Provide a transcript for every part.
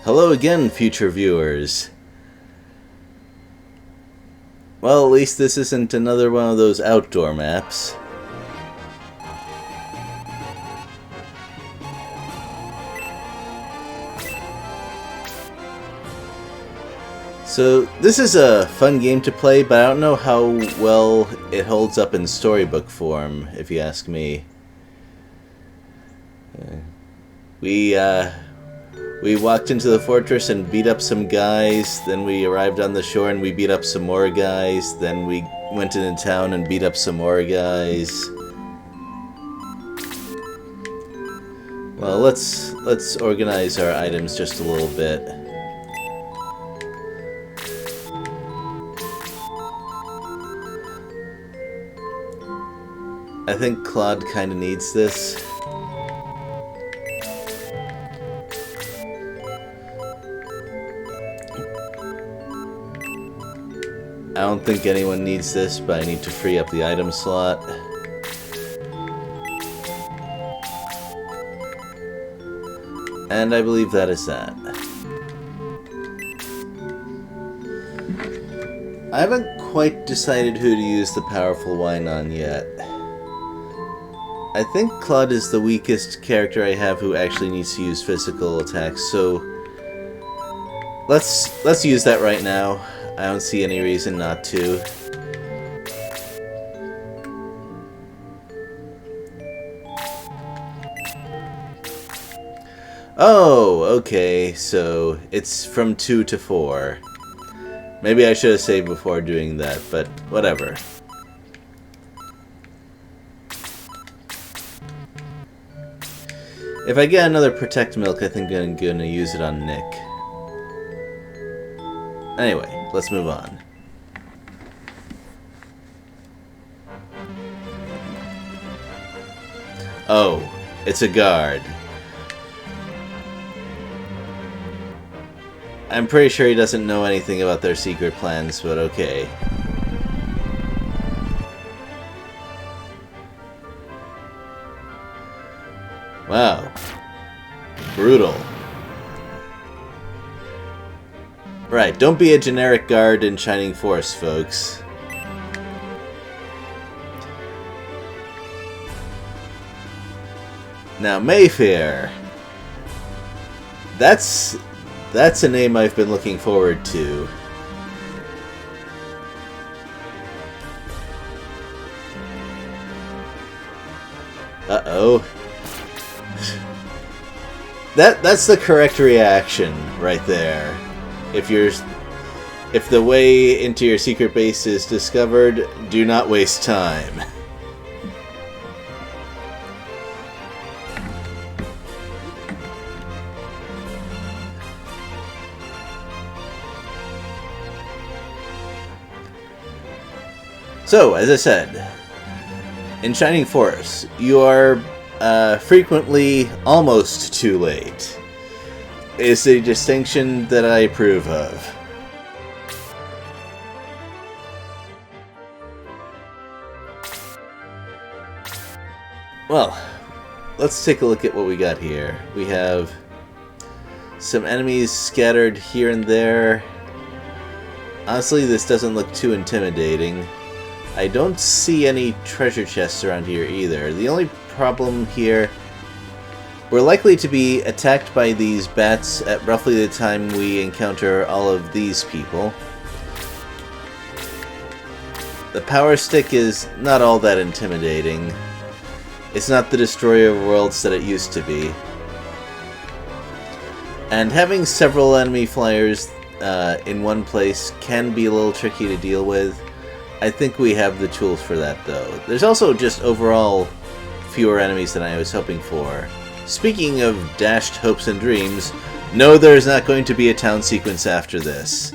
Hello again, future viewers. Well, at least this isn't another one of those outdoor maps. So, this is a fun game to play, but I don't know how well it holds up in storybook form, if you ask me. We walked into the fortress and beat up some guys, then we arrived on the shore and we beat up some more guys, then we went into town and beat up some more guys. Well, let's organize our items just a little bit. I think Claude kinda needs this. I don't think anyone needs this, but I need to free up the item slot. And I believe that is that. I haven't quite decided who to use the powerful wine on yet. I think Claude is the weakest character I have who actually needs to use physical attacks, so let's use that right now. I don't see any reason not to. Oh, okay, so it's from 2 to 4. Maybe I should have saved before doing that, but whatever. If I get another Protect Milk, I think I'm gonna use it on Nick. Anyway, let's move on. Oh, it's a guard. I'm pretty sure he doesn't know anything about their secret plans, but okay. Wow. Brutal. Right, don't be a generic guard in Shining Force, folks. Now, Mayfair. That's a name I've been looking forward to. Uh-oh. That's the correct reaction right there. If the way into your secret base is discovered, do not waste time. So, as I said, in Shining Force, you are frequently almost too late. It's a distinction that I approve of. Well, let's take a look at what we got here. We have some enemies scattered here and there. Honestly, this doesn't look too intimidating. I don't see any treasure chests around here either. The only problem here, we're likely to be attacked by these bats at roughly the time we encounter all of these people. The Power Stick is not all that intimidating. It's not the destroyer of worlds that it used to be. And having several enemy flyers in one place can be a little tricky to deal with. I think we have the tools for that, though. There's also just overall fewer enemies than I was hoping for. Speaking of dashed hopes and dreams, no, there is not going to be a town sequence after this.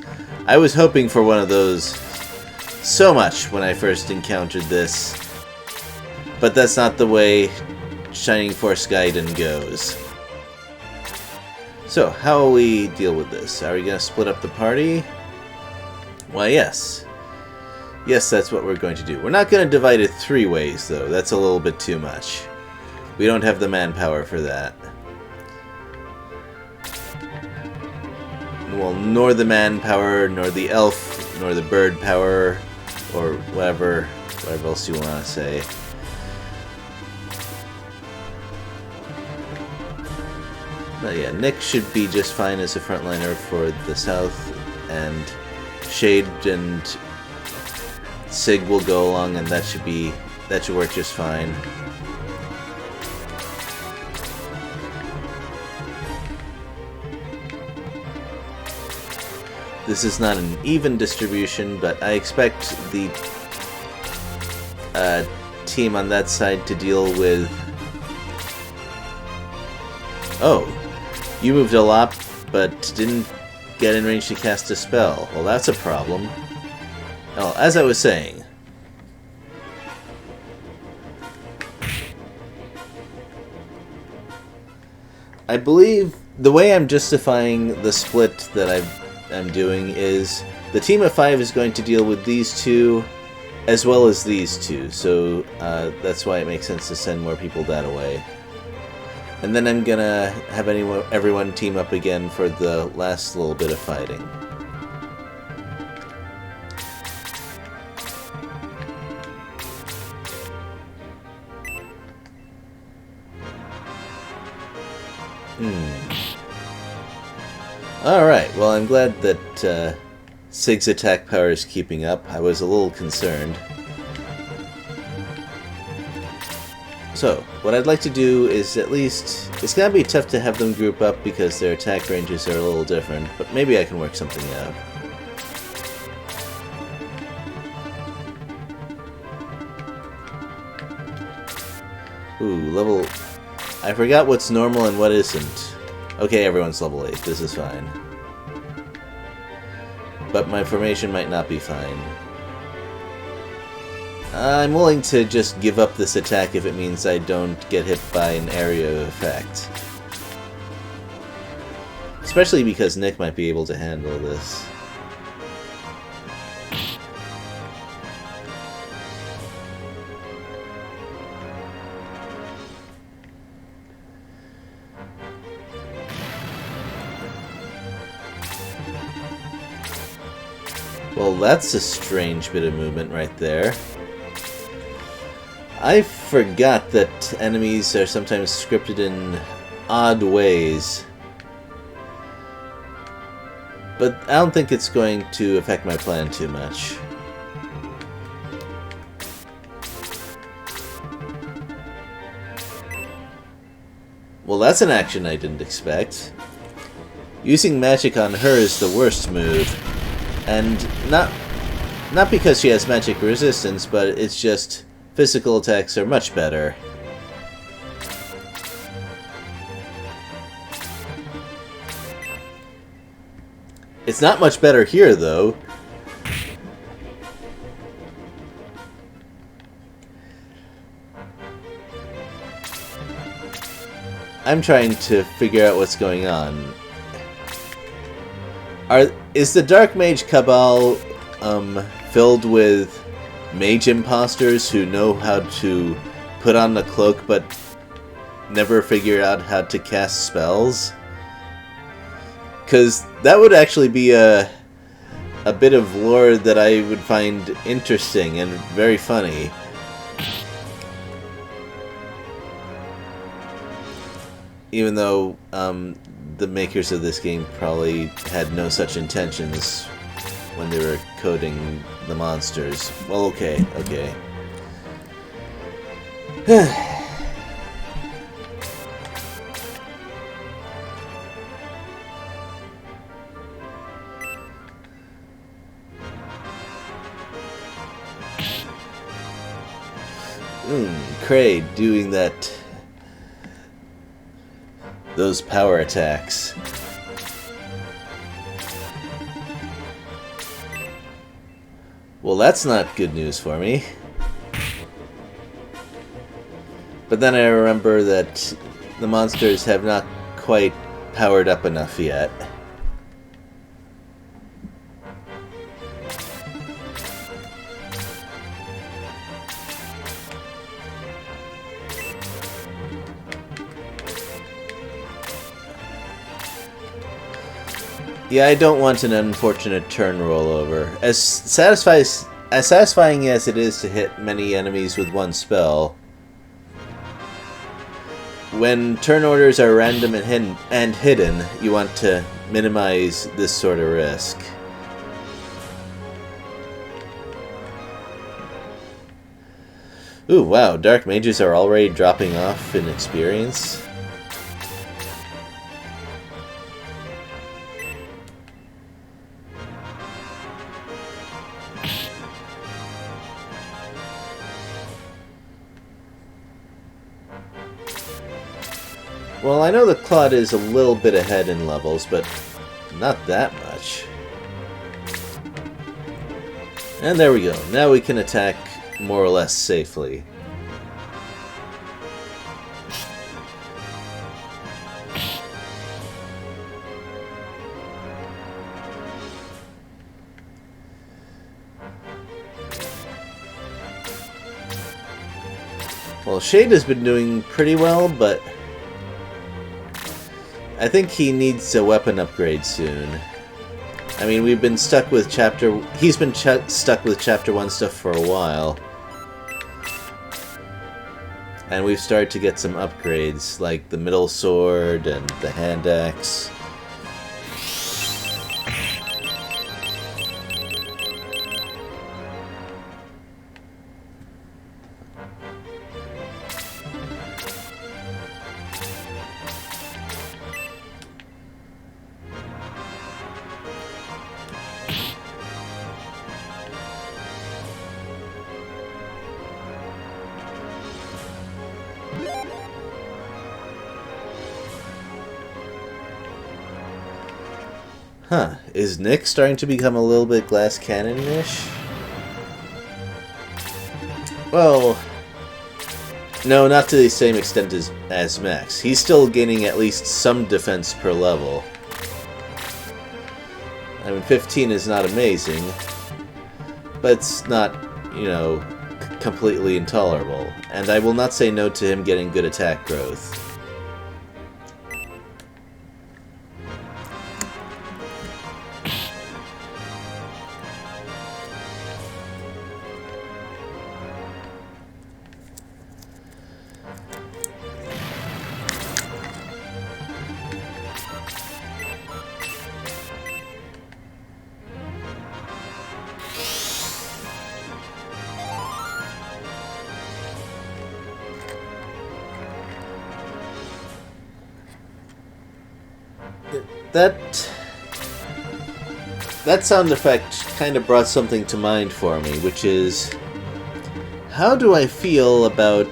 I was hoping for one of those so much when I first encountered this, but that's not the way Shining Force Gaiden goes. So, how will we deal with this? Are we going to split up the party? Why, yes. Yes, that's what we're going to do. We're not going to divide it 3 ways, though. That's a little bit too much. We don't have the manpower for that. well, nor the man power, nor the elf, nor the bird power, or whatever else you want to say. But yeah, Nick should be just fine as a frontliner for the south, and Shade and Sig will go along, and that should work just fine. This is not an even distribution, but I expect the team on that side to deal with... Oh, you moved a lot, but didn't get in range to cast a spell. Well, that's a problem. Well, as I was saying... I believe the way I'm justifying the split that I'm doing is the team of 5 is going to deal with these two as well as these two, so that's why it makes sense to send more people that way. And then I'm gonna have everyone team up again for the last little bit of fighting. Alright, well, I'm glad that Sig's attack power is keeping up. I was a little concerned. So, what I'd like to do is at least... It's gonna be tough to have them group up because their attack ranges are a little different, but maybe I can work something out. Ooh, level... I forgot what's normal and what isn't. Okay, everyone's level 8. This is fine. But my formation might not be fine. I'm willing to just give up this attack if it means I don't get hit by an area effect. Especially because Nick might be able to handle this. Well, that's a strange bit of movement right there. I forgot that enemies are sometimes scripted in odd ways. But I don't think it's going to affect my plan too much. Well, that's an action I didn't expect. Using magic on her is the worst move. And not because she has magic resistance, but it's just physical attacks are much better. It's not much better here, though. I'm trying to figure out what's going on. Is the Dark Mage Cabal filled with mage imposters who know how to put on the cloak but never figure out how to cast spells? Because that would actually be a bit of lore that I would find interesting and very funny. Even though the makers of this game probably had no such intentions when they were coding the monsters. Well, okay. Kraid doing those power attacks. Well, that's not good news for me. But then I remember that the monsters have not quite powered up enough yet. Yeah, I don't want an unfortunate turn rollover. As satisfying as it is to hit many enemies with one spell, when turn orders are random and hidden, you want to minimize this sort of risk. Ooh, wow, Dark Mages are already dropping off in experience. Well, I know the Claude is a little bit ahead in levels, but not that much. And there we go. Now we can attack more or less safely. Well, Shade has been doing pretty well, but I think he needs a weapon upgrade soon. I mean, we've been stuck with He's been stuck with Chapter 1 stuff for a while. And we've started to get some upgrades, like the middle sword and the hand axe. Huh, is Nick starting to become a little bit glass cannon-ish? Well, no, not to the same extent as Max. He's still gaining at least some defense per level. I mean, 15 is not amazing, but it's not, you know, completely intolerable. And I will not say no to him getting good attack growth. That sound effect kind of brought something to mind for me, which is, how do I feel about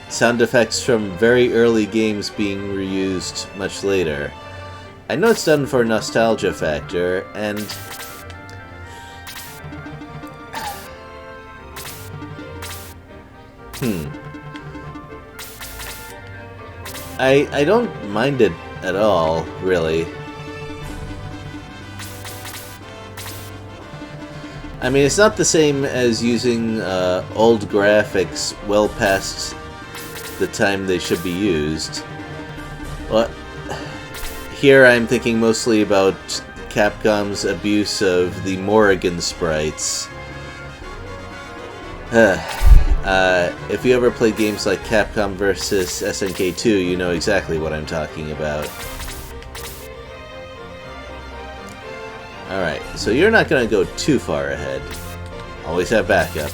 sound effects from very early games being reused much later? I know it's done for nostalgia factor, and I don't mind it at all, really. I mean, it's not the same as using old graphics well past the time they should be used. Well, here I'm thinking mostly about Capcom's abuse of the Morrigan sprites. If you ever played games like Capcom vs. SNK 2, you know exactly what I'm talking about. Alright, so you're not going to go too far ahead. Always have backup.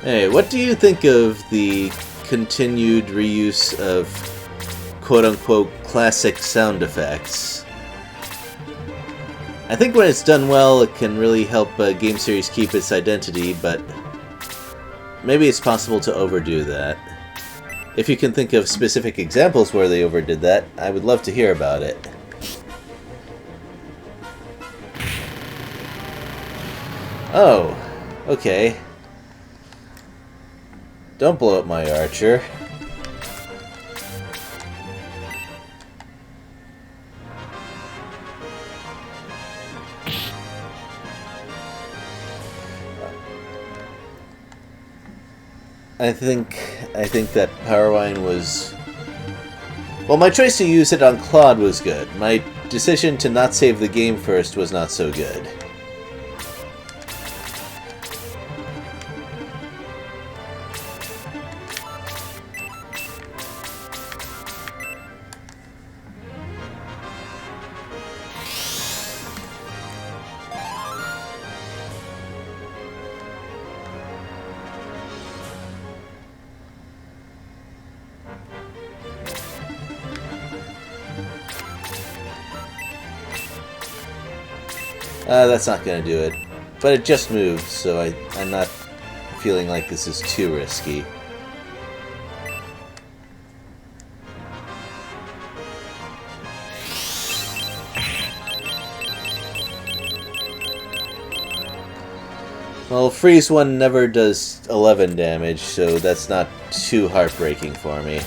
Hey, what do you think of the continued reuse of quote-unquote classic sound effects? I think when it's done well, it can really help a game series keep its identity, but maybe it's possible to overdo that. If you can think of specific examples where they overdid that, I would love to hear about it. Oh, okay. Don't blow up my archer. I think that Power Wine was... Well, my choice to use it on Claude was good. My decision to not save the game first was not so good. That's not going to do it. But it just moved, so I'm not feeling like this is too risky. Well, Freeze 1 never does 11 damage, so that's not too heartbreaking for me.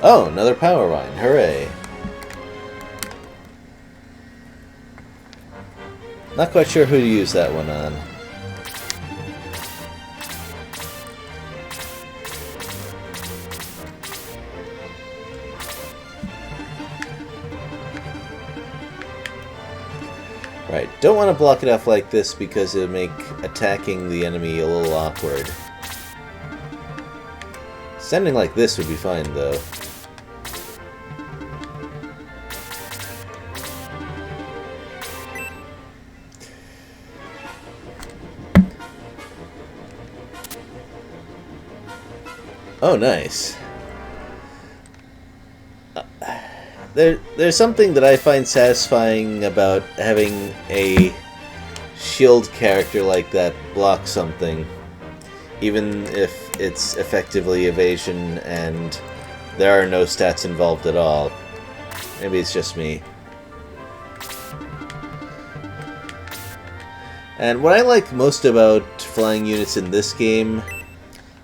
Oh, another Power Wine. Hooray. Not quite sure who to use that one on. Right, don't want to block it off like this because it'll make attacking the enemy a little awkward. Sending like this would be fine, though. Oh, nice. There's something that I find satisfying about having a shield character like that block something, even if it's effectively evasion and there are no stats involved at all. Maybe it's just me. And what I like most about flying units in this game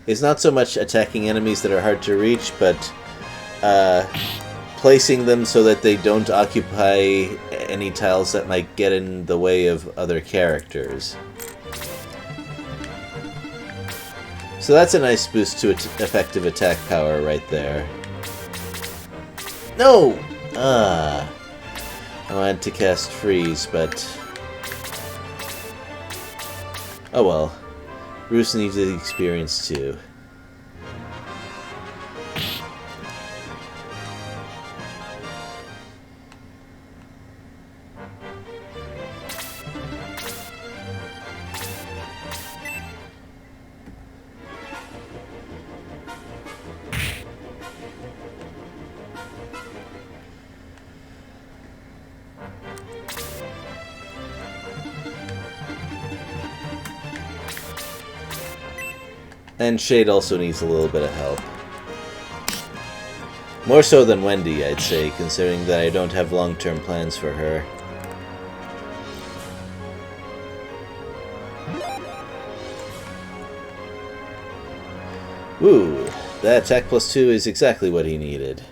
is not so much attacking enemies that are hard to reach, but placing them so that they don't occupy any tiles that might get in the way of other characters. So that's a nice boost to effective attack power right there. No! I wanted to cast Freeze, but... oh well. Bruce needs the experience too. And Shade also needs a little bit of help. More so than Wendy, I'd say, considering that I don't have long-term plans for her. Ooh, that attack +2 is exactly what he needed.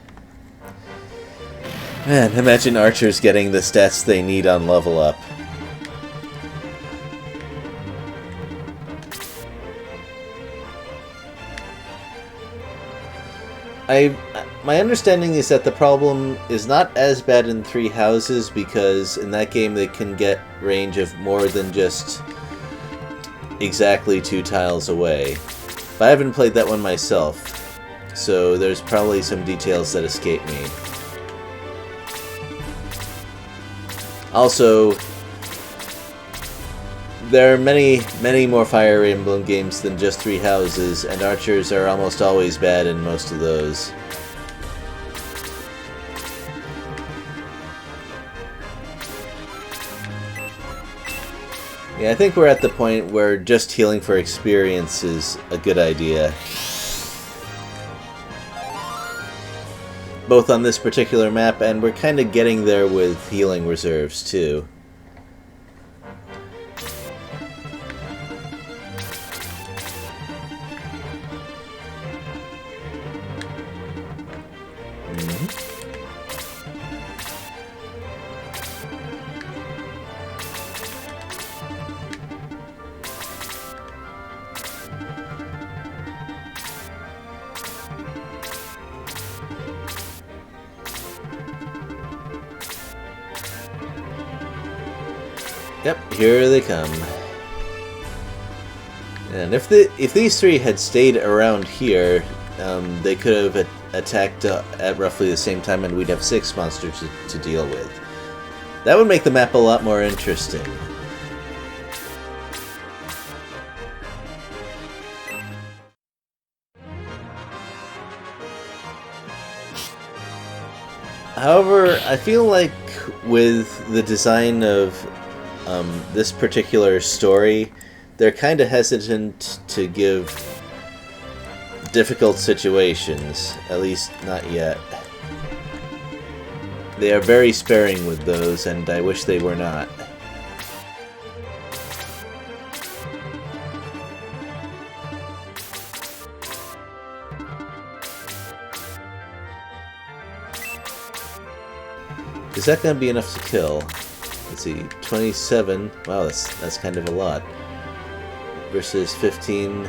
Man, imagine archers getting the stats they need on level up. My understanding is that the problem is not as bad in Three Houses, because in that game they can get range of more than just exactly 2 tiles away. But I haven't played that one myself, so there's probably some details that escape me. Also, there are many more Fire Emblem games than just Three Houses, and archers are almost always bad in most of those. Yeah, I think we're at the point where just healing for experience is a good idea. Both on this particular map, and we're kind of getting there with healing reserves, too. Yep, here they come. And if these three had stayed around here, they could have attacked at roughly the same time, and we'd have 6 monsters to deal with. That would make the map a lot more interesting. However, I feel like with the design of this particular story, they're kind of hesitant to give difficult situations, at least not yet. They are very sparing with those, and I wish they were not. Is that going to be enough to kill? Let's see, 27. Wow, that's kind of a lot. Versus 15.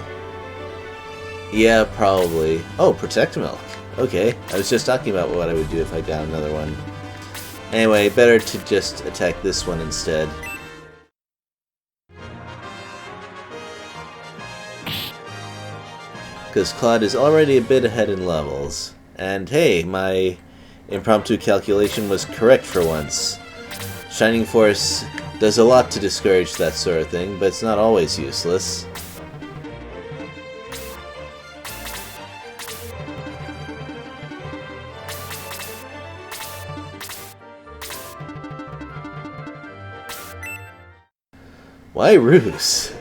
Yeah, probably. Oh, Protect Milk. Okay, I was just talking about what I would do if I got another one. Anyway, better to just attack this one instead. Because Claude is already a bit ahead in levels. And hey, my impromptu calculation was correct for once. Shining Force does a lot to discourage that sort of thing, but it's not always useless. Why Roos?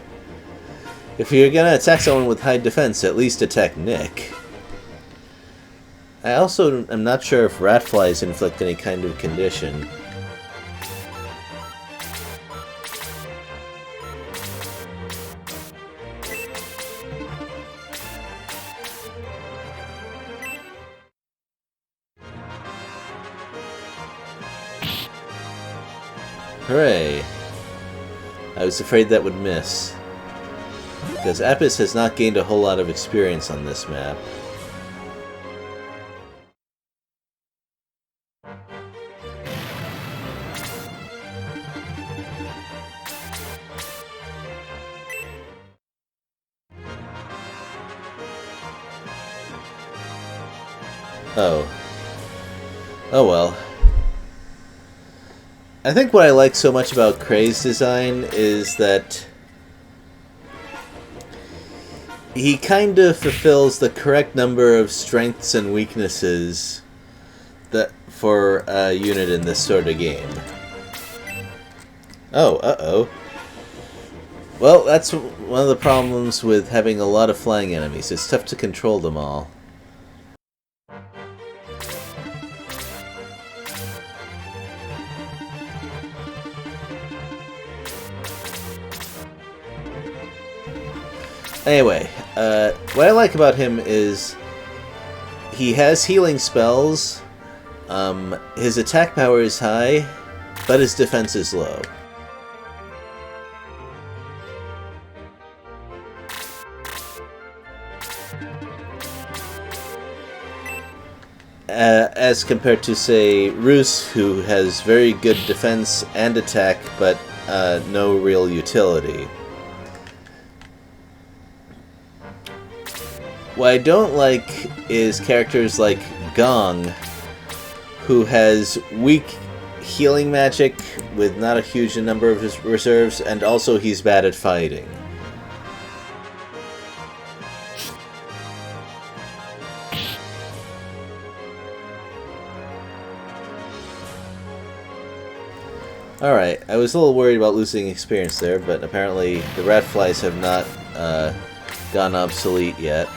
If you're gonna attack someone with high defense, at least attack Nick. I also am not sure if rat flies inflict any kind of condition. Hooray! I was afraid that would miss, because Apis has not gained a whole lot of experience on this map. Oh. Oh well. I think what I like so much about Kray's design is that he kind of fulfills the correct number of strengths and weaknesses that for a unit in this sort of game. Oh, uh-oh. Well, that's one of the problems with having a lot of flying enemies. It's tough to control them all. Anyway, what I like about him is he has healing spells, his attack power is high, but his defense is low. As compared to, say, Roos, who has very good defense and attack, but no real utility. What I don't like is characters like Gong, who has weak healing magic with not a huge number of his reserves, and also he's bad at fighting. Alright, I was a little worried about losing experience there, but apparently the rat flies have not gone obsolete yet.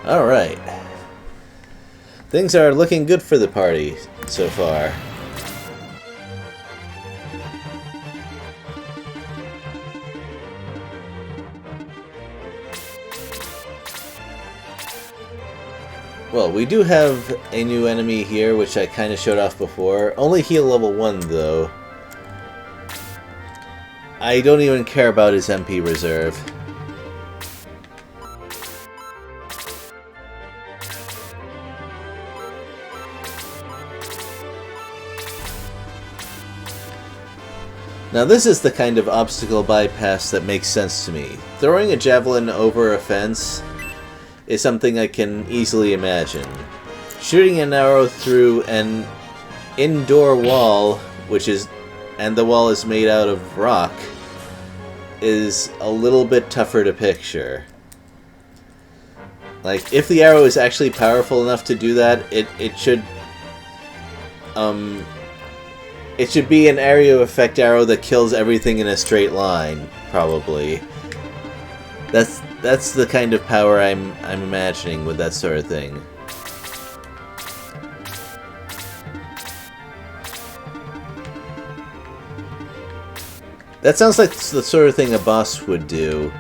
Alright. Things are looking good for the party so far. Well, we do have a new enemy here, which I kind of showed off before. Only heal level 1, though. I don't even care about his MP reserve. Now this is the kind of obstacle bypass that makes sense to me. Throwing a javelin over a fence is something I can easily imagine. Shooting an arrow through an indoor wall, and the wall is made out of rock, is a little bit tougher to picture. Like, if the arrow is actually powerful enough to do that, it should be an area of effect arrow that kills everything in a straight line, probably. That's the kind of power I'm imagining with that sort of thing. That sounds like the sort of thing a boss would do,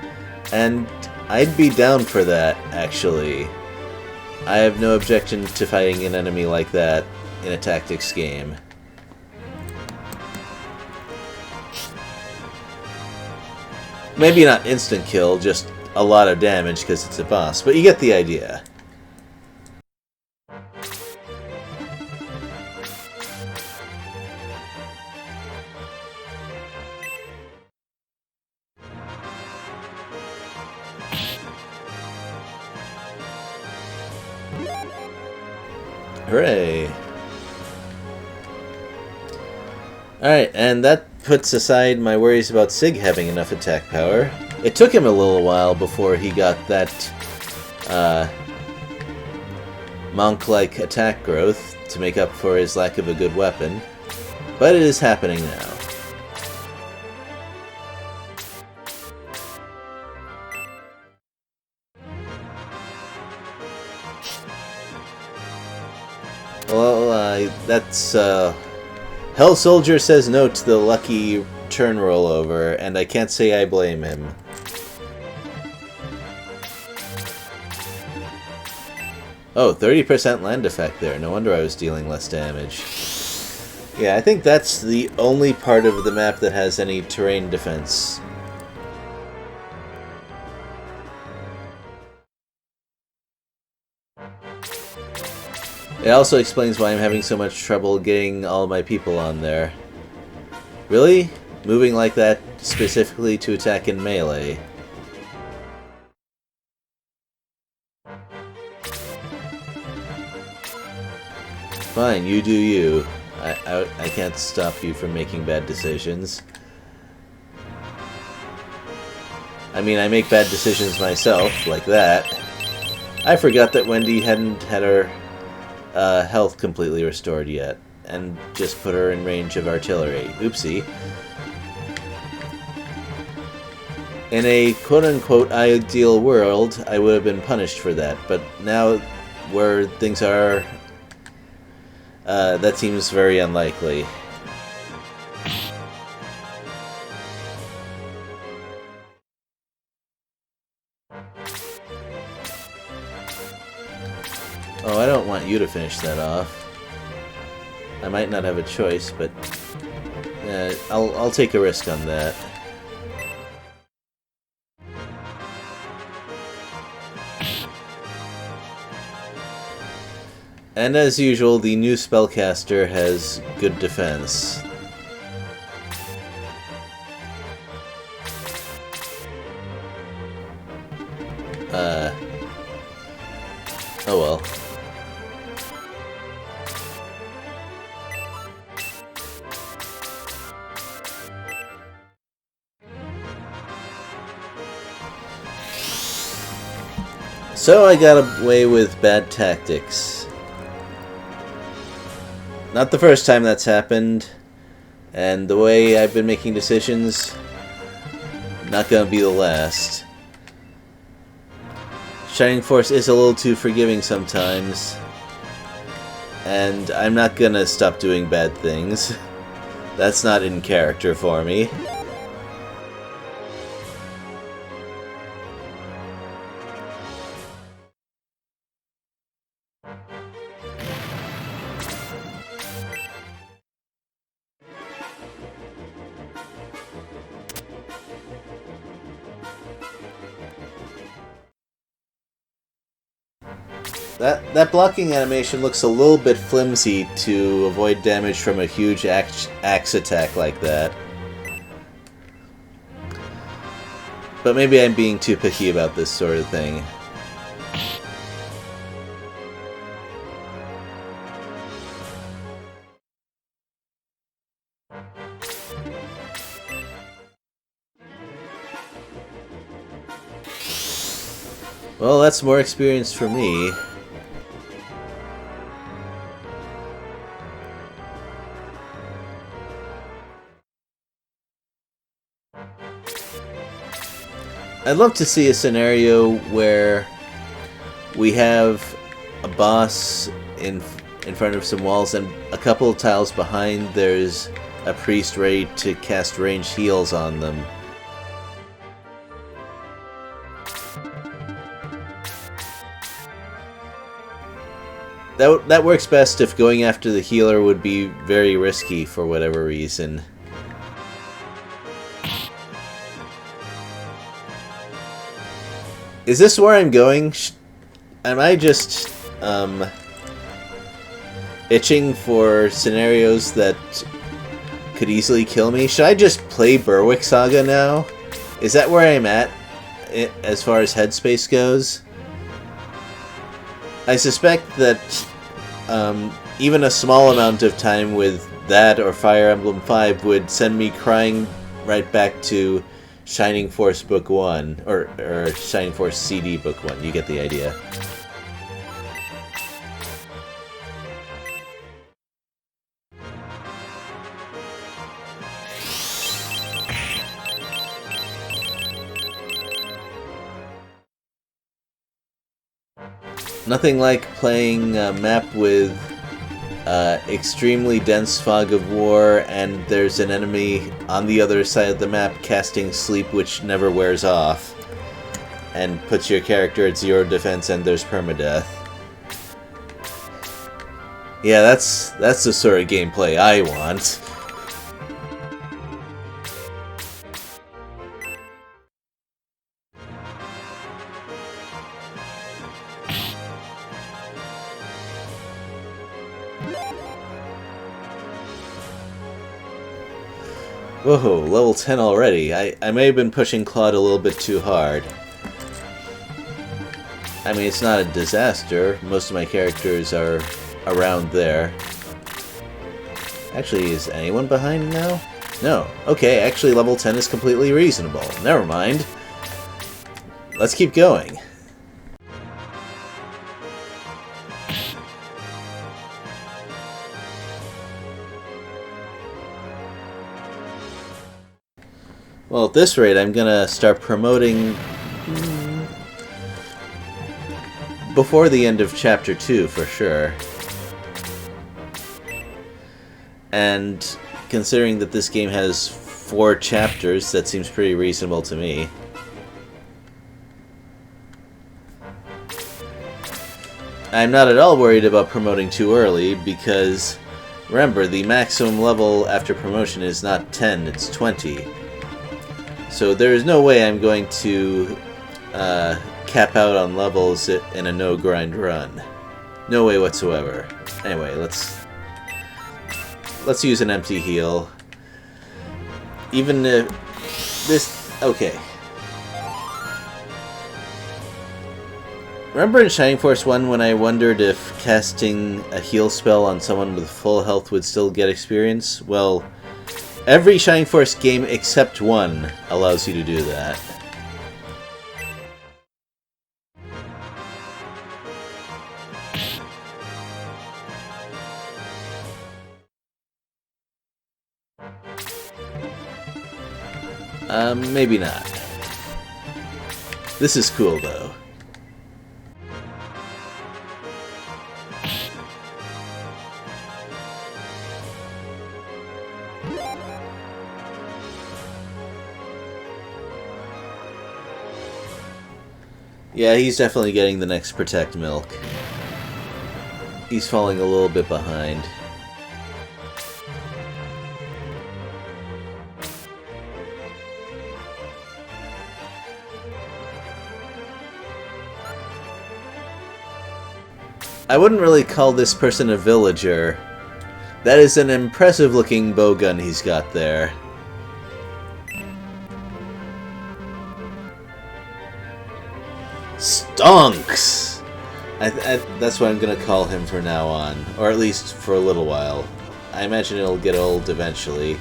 and I'd be down for that, actually. I have no objection to fighting an enemy like that in a tactics game. Maybe not instant kill, just a lot of damage because it's a boss, but you get the idea. Hooray! Alright, and that puts aside my worries about Sig having enough attack power. It took him a little while before he got that monk-like attack growth to make up for his lack of a good weapon, but it is happening now. Well, that's, Hell Soldier says no to the lucky turn rollover, and I can't say I blame him. Oh, 30% land effect there. No wonder I was dealing less damage. Yeah, I think that's the only part of the map that has any terrain defense. It also explains why I'm having so much trouble getting all my people on there. Really? Moving like that specifically to attack in melee? Fine, you do you. I can't stop you from making bad decisions. I mean, I make bad decisions myself, like that. I forgot that Wendy hadn't had her health completely restored yet, and just put her in range of artillery. Oopsie. In a quote-unquote ideal world, I would have been punished for that, but now where things are, that seems very unlikely. Oh, I don't want you to finish that off. I might not have a choice, but I'll take a risk on that. And as usual, the new spellcaster has good defense. Oh well. So I got away with bad tactics. Not the first time that's happened, and the way I've been making decisions, not gonna be the last. Shining Force is a little too forgiving sometimes, and I'm not gonna stop doing bad things. That's not in character for me. That blocking animation looks a little bit flimsy to avoid damage from a huge axe attack like that. But maybe I'm being too picky about this sort of thing. Well, that's more experience for me. I'd love to see a scenario where we have a boss in front of some walls, and a couple of tiles behind there's a priest ready to cast ranged heals on them. That works best if going after the healer would be very risky for whatever reason. Is this where I'm going? Am I just, itching for scenarios that could easily kill me? Should I just play Berwick Saga now? Is that where I'm at, as far as headspace goes? I suspect that, even a small amount of time with that or Fire Emblem 5 would send me crying right back to Shining Force Book 1, or Shining Force CD Book 1, you get the idea. Nothing like playing a map with extremely dense fog of war, and there's an enemy on the other side of the map casting sleep which never wears off, and puts your character at 0 defense and there's permadeath. Yeah, that's the sort of gameplay I want. Whoa, level 10 already. I may have been pushing Claude a little bit too hard. I mean, it's not a disaster. Most of my characters are around there. Actually, is anyone behind now? No. Okay, actually level 10 is completely reasonable. Never mind. Let's keep going. Well, at this rate, I'm gonna start promoting before the end of Chapter 2, for sure. And considering that this game has 4 chapters, that seems pretty reasonable to me. I'm not at all worried about promoting too early, because remember, the maximum level after promotion is not 10, it's 20. So there is no way I'm going to cap out on levels in a no-grind run. No way whatsoever. Anyway, let's use an empty heal. Even if this... Okay. Remember in Shining Force 1 when I wondered if casting a heal spell on someone with full health would still get experience? Well, every Shining Force game except one allows you to do that. Maybe not. This is cool, though. Yeah, he's definitely getting the next Protect Milk. He's falling a little bit behind. I wouldn't really call this person a villager. That is an impressive looking bowgun he's got there. Stonks! That's what I'm gonna call him from now on. Or at least for a little while. I imagine it'll get old eventually.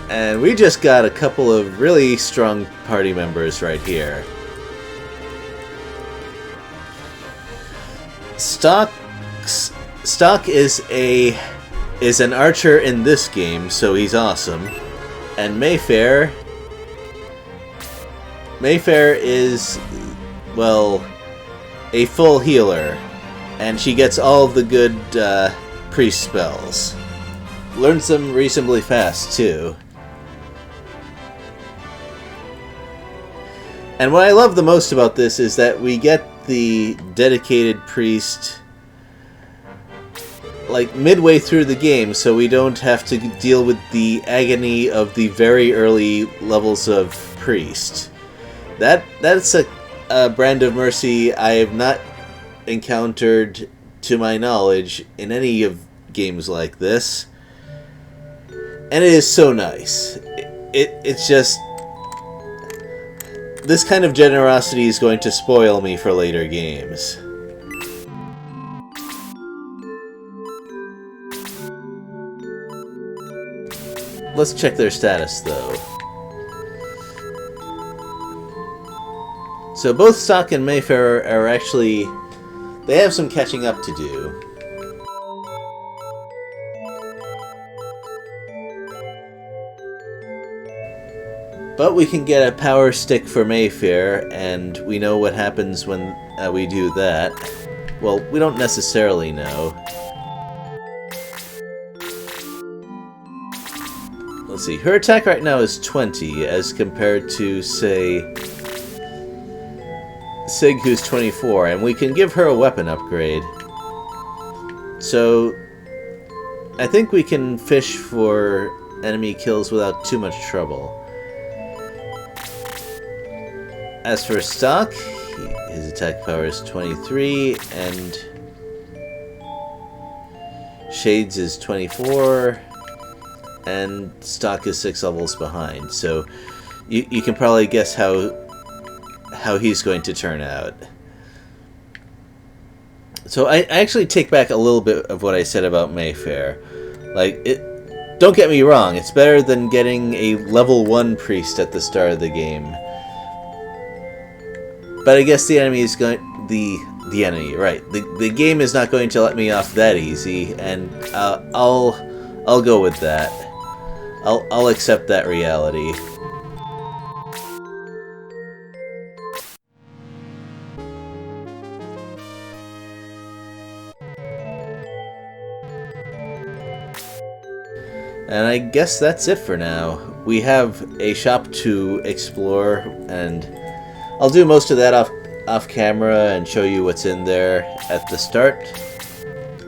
And we just got a couple of really strong party members right here. Stock is an archer in this game, so he's awesome. And Mayfair is, well, a full healer, and she gets all of the good priest spells. Learns them reasonably fast too. And what I love the most about this is that we get the dedicated priest like midway through the game, so we don't have to deal with the agony of the very early levels of priest. That's a brand of mercy I have not encountered, to my knowledge, in any of games like this, and it is so nice. It's just, this kind of generosity is going to spoil me for later games. Let's check their status, though. So both Stock and Mayfair are actually... they have some catching up to do. But we can get a power stick for Mayfair, and we know what happens when we do that. Well, we don't necessarily know. Let's see, her attack right now is 20, as compared to, say, Sig, who's 24, and we can give her a weapon upgrade. So, I think we can fish for enemy kills without too much trouble. As for Stock, his attack power is 23, and Shades is 24, and Stock is 6 levels behind. So you can probably guess how he's going to turn out. So I actually take back a little bit of what I said about Mayfair. Like, don't get me wrong, it's better than getting a level 1 priest at the start of the game. But I guess the enemy is going... The enemy, right. The game is not going to let me off that easy, and I'll go with that. I'll accept that reality. And I guess that's it for now. We have a shop to explore, and I'll do most of that off camera and show you what's in there at the start.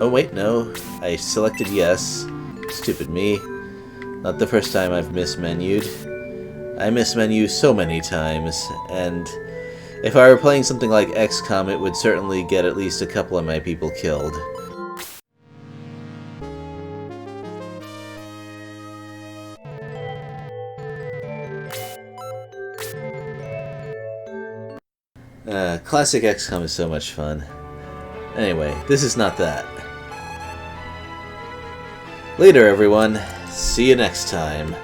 Oh wait, no. I selected yes. Stupid me. Not the first time I've mismenued. I mismenu so many times, and if I were playing something like XCOM, it would certainly get at least a couple of my people killed. Classic XCOM is so much fun. Anyway, this is not that. Later, everyone. See you next time.